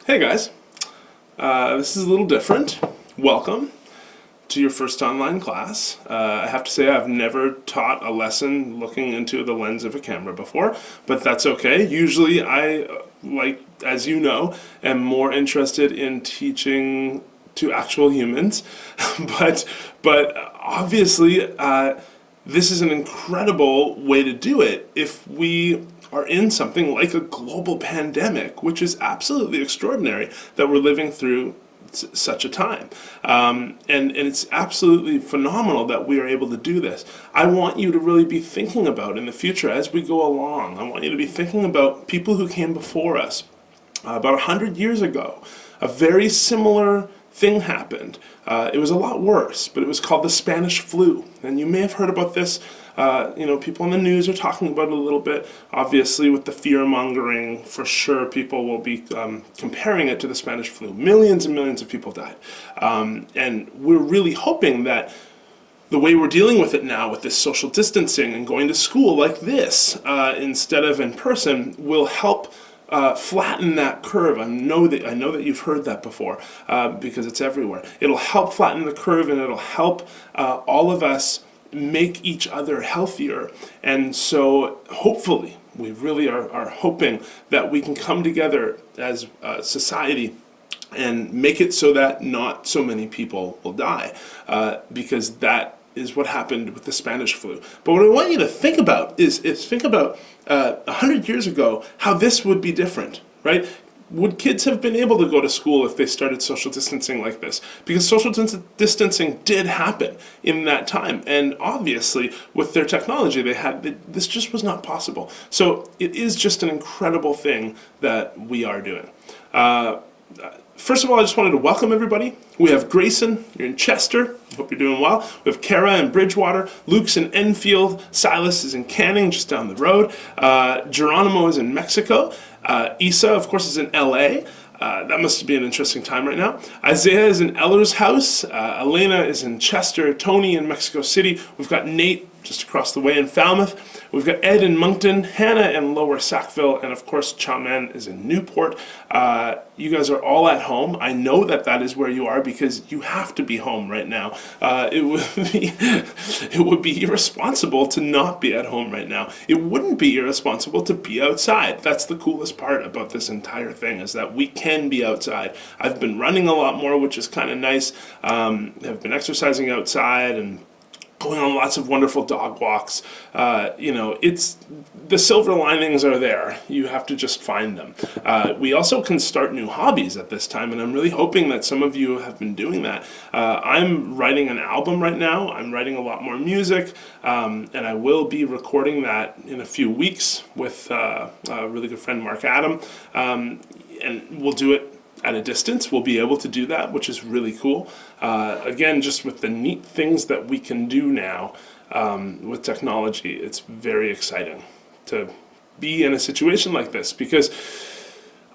Hey guys, this is a little different. Welcome to your first online class. I have to say I've never taught a lesson looking into the lens of a camera before, but that's okay. Usually I, as you know, am more interested in teaching to actual humans, but obviously this is an incredible way to do it if we are in something like a global pandemic, which is absolutely extraordinary that we're living through such a time. And it's absolutely phenomenal that we are able to do this. I want you to really be thinking about in the future as we go along. I want you to be thinking about people who came before us. About 100 years ago, a very similar thing happened. It was a lot worse, but it was called the Spanish flu. And you may have heard about this. People in the news are talking about it a little bit. Obviously, with the fear-mongering, for sure, people will be comparing it to the Spanish flu. Millions and millions of people died. And we're really hoping that the way we're dealing with it now, with this social distancing and going to school like this instead of in person, will help flatten that curve. I know that you've heard that before because it's everywhere. It'll help flatten the curve, and it'll help all of us make each other healthier. And so hopefully, we really are hoping that we can come together as a society and make it so that not so many people will die, because that is what happened with the Spanish flu. But what I want you to think about is think about 100 years ago, how this would be different, right? Would kids have been able to go to school if they started social distancing like this? Because social distancing did happen in that time. And obviously, with their technology this just was not possible. So it is just an incredible thing that we are doing. First of all, I just wanted to welcome everybody. We have Grayson, you're in Chester. Hope you're doing well. We have Kara in Bridgewater. Luke's in Enfield. Silas is in Canning, just down the road. Geronimo is in Mexico. Isa, of course, is in LA. That must be an interesting time right now. Isaiah is in Eller's house. Elena is in Chester. Tony in Mexico City. We've got Nate just across the way in Falmouth. We've got Ed in Moncton, Hannah in Lower Sackville, and of course Chaman is in Newport. You guys are all at home. I know that is where you are because you have to be home right now. It would be irresponsible to not be at home right now. It wouldn't be irresponsible to be outside. That's the coolest part about this entire thing, is that we can be outside. I've been running a lot more, which is kind of nice. I've been exercising outside and going on lots of wonderful dog walks. It's the silver linings are there. You have to just find them. We also can start new hobbies at this time, and I'm really hoping that some of you have been doing that. I'm writing an album right now. I'm writing a lot more music, and I will be recording that in a few weeks with a really good friend, Mark Adam, and we'll do it at a distance. We'll be able to do that, which is really cool. Again, just with the neat things that we can do now with technology, it's very exciting to be in a situation like this, because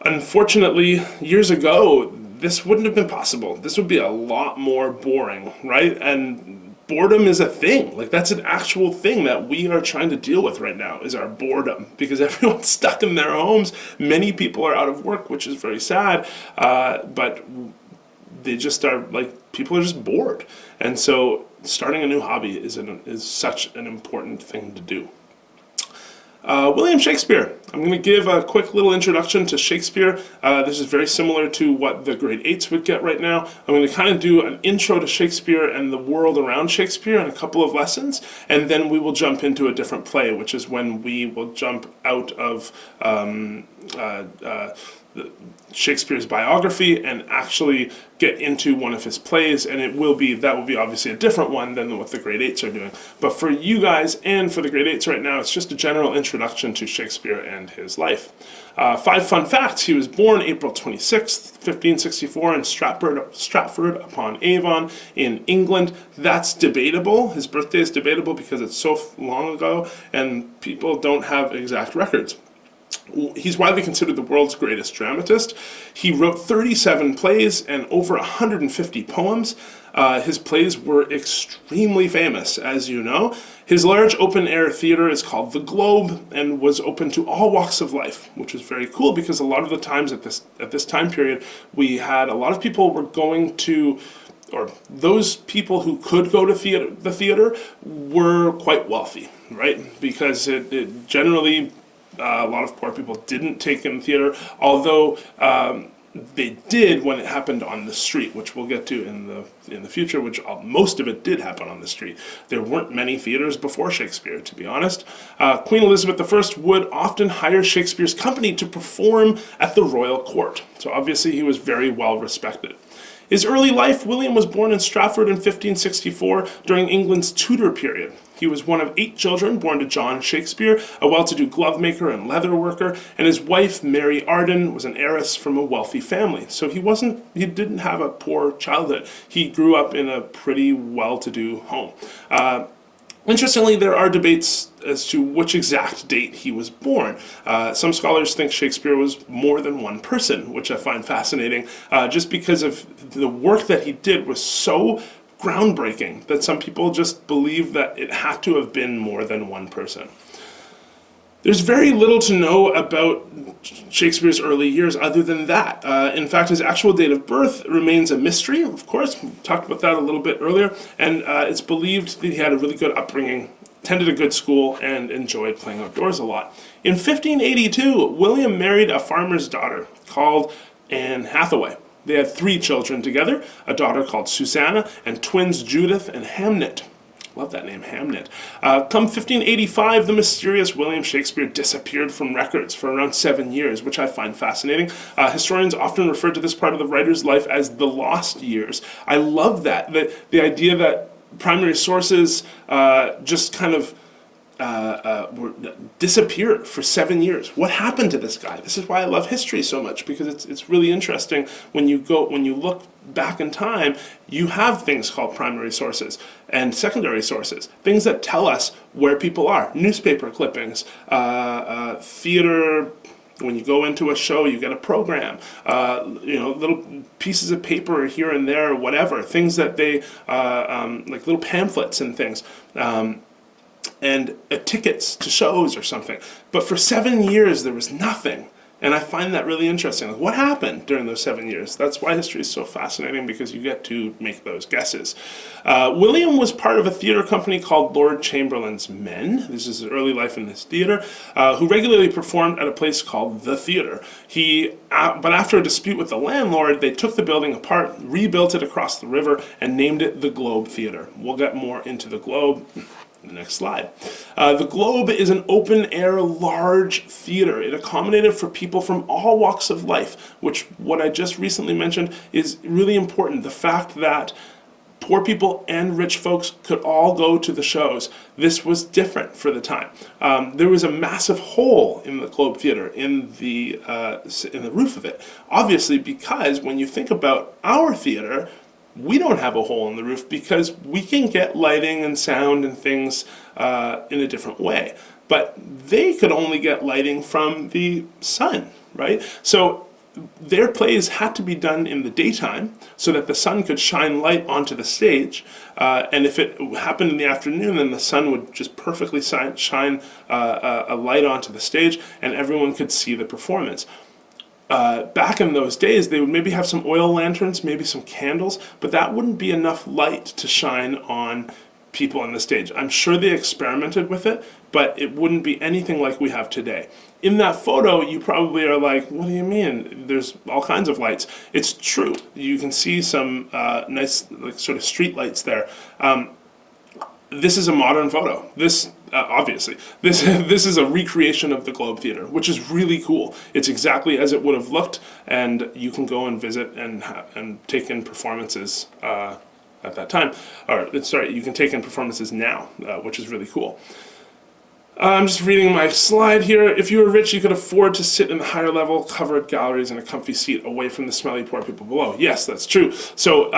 unfortunately, years ago, this wouldn't have been possible. This would be a lot more boring, right? And boredom is a thing. Like, that's an actual thing that we are trying to deal with right now, is our boredom, because everyone's stuck in their homes. Many people are out of work, which is very sad, but they just are, people are just bored. And so starting a new hobby is such an important thing to do. William Shakespeare. I'm going to give a quick little introduction to Shakespeare. This is very similar to what the grade 8s would get right now. I'm going to kind of do an intro to Shakespeare and the world around Shakespeare in a couple of lessons, and then we will jump into a different play, which is when we will jump out of Shakespeare's biography and actually get into one of his plays, and that will be obviously a different one than what the grade 8s are doing. But for you guys and for the grade 8s right now, it's just a general introduction to Shakespeare and his life. 5 fun facts. He was born April 26th, 1564 in Stratford upon Avon in England. That's debatable. His birthday is debatable because it's so long ago and people don't have exact records. He's widely considered the world's greatest dramatist. He wrote 37 plays and over 150 poems. His plays were extremely famous, as you know. His large open-air theater is called the Globe and was open to all walks of life, which is very cool because a lot of the times at this time period, we had a lot of people were going to, or those people who could go to the theater were quite wealthy, right? Because it generally, a lot of poor people didn't take in theater, although they did when it happened on the street, which we'll get to in the future, which most of it did happen on the street. There weren't many theaters before Shakespeare, to be honest. Queen Elizabeth I would often hire Shakespeare's company to perform at the royal court. So obviously he was very well respected. His early life, William was born in Stratford in 1564 during England's Tudor period. He was one of 8 children born to John Shakespeare, a well-to-do glove maker and leather worker, and his wife, Mary Arden, was an heiress from a wealthy family. So he didn't have a poor childhood. He grew up in a pretty well-to-do home. Interestingly, there are debates as to which exact date he was born. Some scholars think Shakespeare was more than one person, which I find fascinating, just because of the work that he did was so groundbreaking that some people just believe that it had to have been more than one person. There's very little to know about Shakespeare's early years other than that. In fact, his actual date of birth remains a mystery, of course. We talked about that a little bit earlier. And it's believed that he had a really good upbringing, attended a good school, and enjoyed playing outdoors a lot. In 1582, William married a farmer's daughter called Anne Hathaway. They had 3 children together, a daughter called Susanna, and twins Judith and Hamnet. Love that name, Hamnet. Come 1585, the mysterious William Shakespeare disappeared from records for around 7 years, which I find fascinating. Historians often refer to this part of the writer's life as the lost years. I love that, the idea that primary sources just kind of disappeared for 7 years. What happened to this guy? This is why I love history so much, because it's really interesting when you look back in time. You have things called primary sources and secondary sources, things that tell us where people are. Newspaper clippings, theater. When you go into a show, you get a program, little pieces of paper here and there, whatever, things that they, like little pamphlets and things. And tickets to shows or something. But for 7 years, there was nothing. And I find that really interesting. Like, what happened during those 7 years? That's why history is so fascinating, because you get to make those guesses. William was part of a theater company called Lord Chamberlain's Men. This is his early life in this theater, who regularly performed at a place called The Theater. But after a dispute with the landlord, they took the building apart, rebuilt it across the river, and named it the Globe Theater. We'll get more into the Globe. The next slide. The Globe is an open-air, large theater. It accommodated for people from all walks of life, which, what I just recently mentioned, is really important. The fact that poor people and rich folks could all go to the shows. This was different for the time. There was a massive hole in the Globe Theater in the roof of it. Obviously, because when you think about our theater, we don't have a hole in the roof because we can get lighting and sound and things in a different way. But they could only get lighting from the sun, right? So their plays had to be done in the daytime so that the sun could shine light onto the stage. And if it happened in the afternoon, then the sun would just perfectly shine a light onto the stage and everyone could see the performance. Back in those days, they would maybe have some oil lanterns, maybe some candles, but that wouldn't be enough light to shine on people on the stage. I'm sure they experimented with it, but it wouldn't be anything like we have today. In that photo, you probably are like, what do you mean? There's all kinds of lights. It's true. You can see some nice sort of street lights there. This is a modern photo. Obviously, this is a recreation of the Globe Theater, which is really cool. It's exactly as it would have looked, and you can go and visit and take in performances at that time. You can take in performances now, which is really cool. I'm just reading my slide here. If you were rich, you could afford to sit in the higher level covered galleries in a comfy seat away from the smelly poor people below. Yes, that's true. So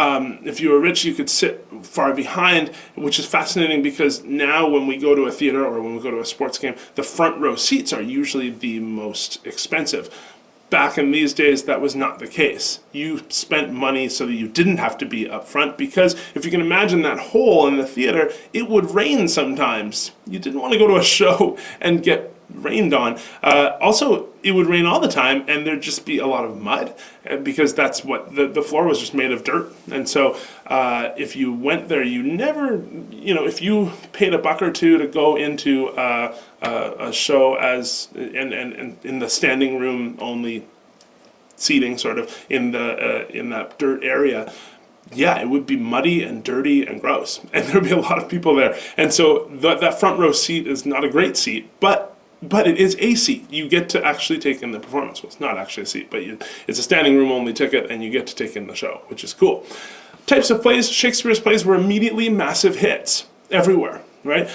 if you were rich, you could sit far behind, which is fascinating because now when we go to a theater or when we go to a sports game, the front row seats are usually the most expensive. Back in these days, that was not the case. You spent money so that you didn't have to be up front, because if you can imagine that hole in the theater, it would rain sometimes. You didn't want to go to a show and get rained on. Also, it would rain all the time, and there'd just be a lot of mud, because that's what the floor was just made of dirt. And so if you went there, you never, if you paid $1 or $2 to go into a show as and in the standing room only seating, sort of in that dirt area, yeah, it would be muddy and dirty and gross, and there'd be a lot of people there. And so that front row seat is not a great seat, but it is a seat. You get to actually take in the performance. Well, it's not actually a seat, but it's a standing room only ticket, and you get to take in the show, which is cool. Types of plays. Shakespeare's plays were immediately massive hits everywhere, right?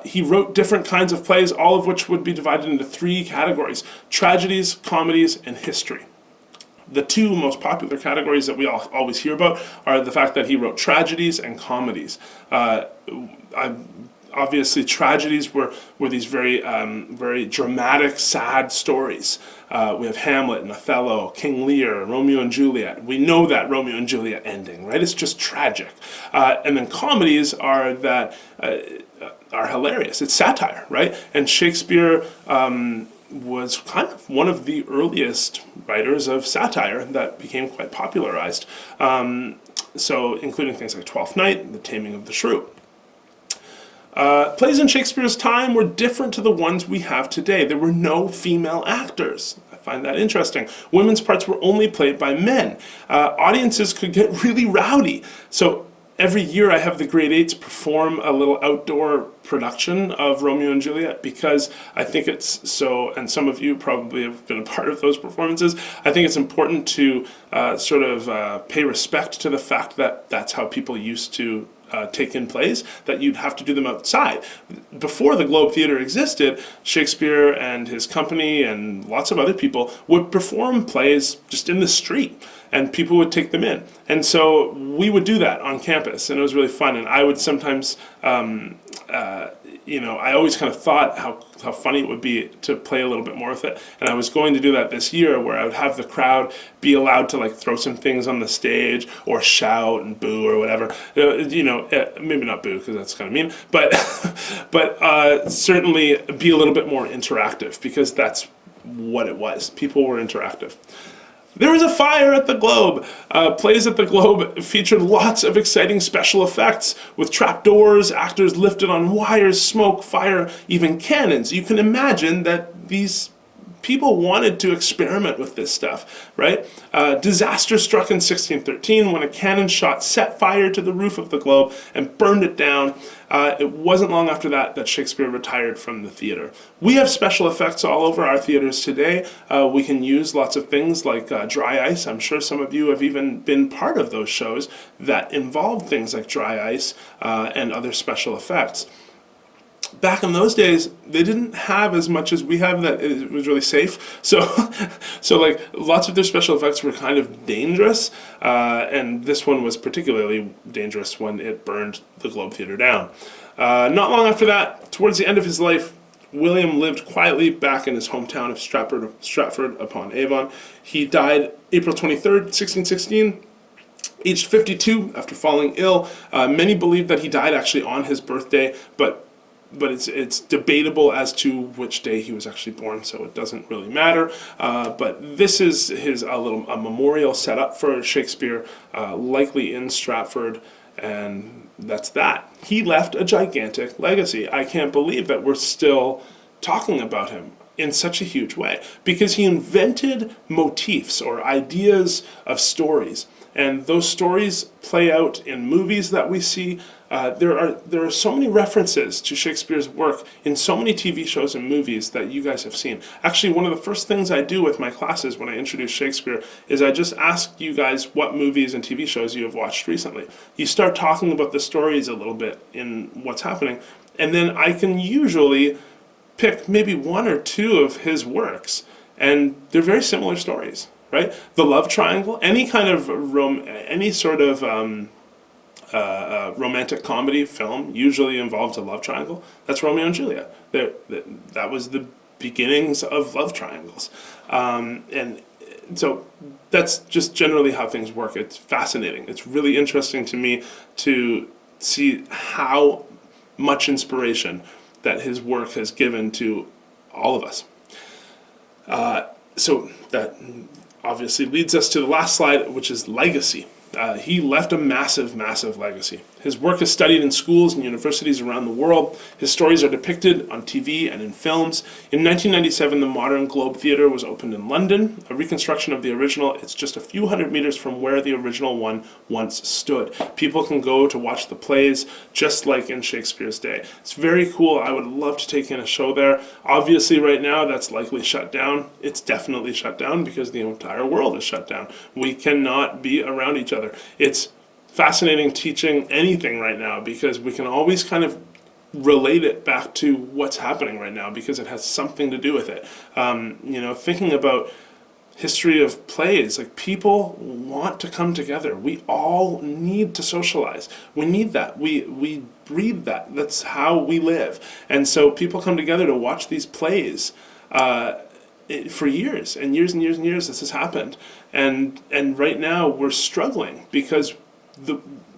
He wrote different kinds of plays, all of which would be divided into 3 categories: tragedies, comedies, and history. The 2 most popular categories that we always hear about are the fact that he wrote tragedies and comedies. Obviously, tragedies were these very dramatic, sad stories. We have Hamlet and Othello, King Lear, Romeo and Juliet. We know that Romeo and Juliet ending, right? It's just tragic. And then comedies are hilarious. It's satire, right? And Shakespeare was kind of one of the earliest writers of satire that became quite popularized. So including things like Twelfth Night and The Taming of the Shrew. Plays in Shakespeare's time were different to the ones we have today. There were no female actors. I find that interesting. Women's parts were only played by men. Audiences could get really rowdy. So every year I have the grade 8s perform a little outdoor production of Romeo and Juliet, because I think it's so, and some of you probably have been a part of those performances, I think it's important to pay respect to the fact that that's how people used to take in plays, that you'd have to do them outside. Before the Globe Theatre existed, Shakespeare and his company and lots of other people would perform plays just in the street, and people would take them in. And so we would do that on campus, and it was really fun. And I would sometimes, I always kind of thought how funny it would be to play a little bit more with it. And I was going to do that this year, where I would have the crowd be allowed to throw some things on the stage, or shout and boo or whatever. Maybe not boo, because that's kind of mean, but certainly be a little bit more interactive, because that's what it was. People were interactive. There was a fire at the Globe. Plays at the Globe featured lots of exciting special effects, with trapdoors, actors lifted on wires, smoke, fire, even cannons. You can imagine that these people wanted to experiment with this stuff, right? Disaster struck in 1613 when a cannon shot set fire to the roof of the Globe and burned it down. It wasn't long after that Shakespeare retired from the theater. We have special effects all over our theaters today. We can use lots of things like dry ice. I'm sure some of you have even been part of those shows that involved things like dry ice and other special effects. Back in those days, they didn't have as much as we have that it was really safe. So lots of their special effects were kind of dangerous, and this one was particularly dangerous when it burned the Globe Theatre down. Not long after that, towards the end of his life, William lived quietly back in his hometown of Stratford upon Avon. He died April 23rd, 1616. Aged 52 after falling ill. Many believe that he died actually on his birthday, but it's debatable as to which day he was actually born, so it doesn't really matter. But this is a memorial set up for Shakespeare, likely in Stratford, and that's that. He left a gigantic legacy. I can't believe that we're still talking about him in such a huge way, because he invented motifs or ideas of stories. And those stories play out in movies that we see. There are so many references to Shakespeare's work in so many TV shows and movies that you guys have seen. Actually, one of the first things I do with my classes when I introduce Shakespeare is I just ask you guys what movies and TV shows you have watched recently. You start talking about the stories a little bit in what's happening, and then I can usually pick maybe 1 or 2 of his works, and they're very similar stories. Right? The love triangle, any kind of romantic comedy film usually involves a love triangle. That's Romeo and Juliet. That was the beginnings of love triangles. And so that's just generally how things work. It's fascinating. It's really interesting to me to see how much inspiration that his work has given to all of us. So that obviously leads us to the last slide, which is legacy. He left a massive, massive legacy. His work is studied in schools and universities around the world. His stories are depicted on TV and in films. In 1997, the Modern Globe Theatre was opened in London. A reconstruction of the original, it's just a few hundred meters from where the original one once stood. People can go to watch the plays just like in Shakespeare's day. It's very cool. I would love to take in a show there. Obviously, right now, that's likely shut down. It's definitely shut down because the entire world is shut down. We cannot be around each other. It's fascinating teaching anything right now because we can always kind of relate it back to what's happening right now because it has something to do with it. Thinking about history of plays, like people want to come together. We all need to socialize. We need that. We breathe that. That's how we live. And so people come together to watch these plays. For years and years and years and years this has happened, and right now we're struggling because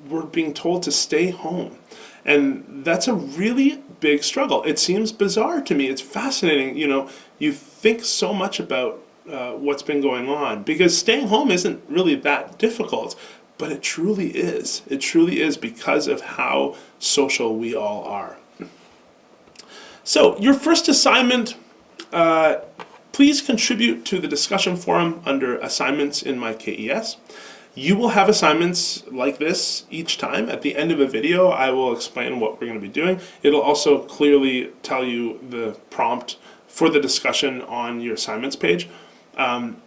we're being told to stay home, and that's a really big struggle. It seems bizarre to me. It's fascinating. You think so much about what's been going on because staying home isn't really that difficult, but it truly is. It truly is because of how social we all are. So your first assignment, please contribute to the discussion forum under assignments in my KES. You will have assignments like this each time. At the end of a video, I will explain what we're going to be doing. It'll also clearly tell you the prompt for the discussion on your assignments page.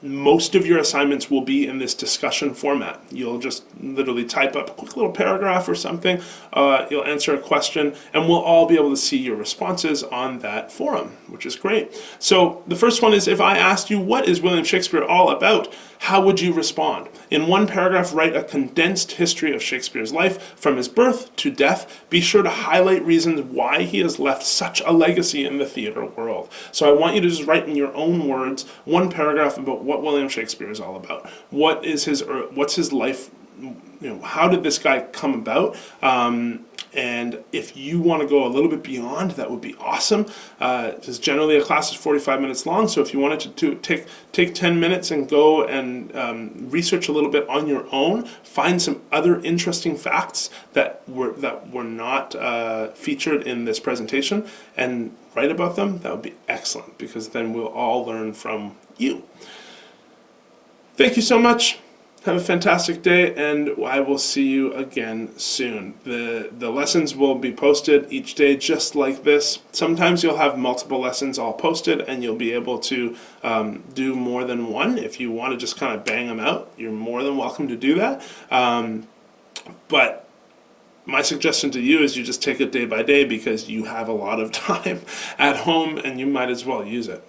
Most of your assignments will be in this discussion format. You'll just literally type up a quick little paragraph or something, you'll answer a question, and we'll all be able to see your responses on that forum, which is great. So the first one is, if I asked you, what is William Shakespeare all about? How would you respond? In one paragraph, write a condensed history of Shakespeare's life from his birth to death. Be sure to highlight reasons why he has left such a legacy in the theater world. So I want you to just write in your own words one paragraph about what William Shakespeare is all about. What's his life? How did this guy come about? And if you want to go a little bit beyond, that would be awesome. Because generally a class is 45 minutes long, so if you wanted to take 10 minutes and go and research a little bit on your own, find some other interesting facts that were not featured in this presentation, and write about them, that would be excellent, because then we'll all learn from you. Thank you so much. Have a fantastic day, and I will see you again soon. The lessons will be posted each day just like this. Sometimes you'll have multiple lessons all posted, and you'll be able to do more than one. If you want to just kind of bang them out, you're more than welcome to do that. But my suggestion to you is you just take it day by day, because you have a lot of time at home, and you might as well use it.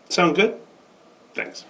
Sound good? Thanks.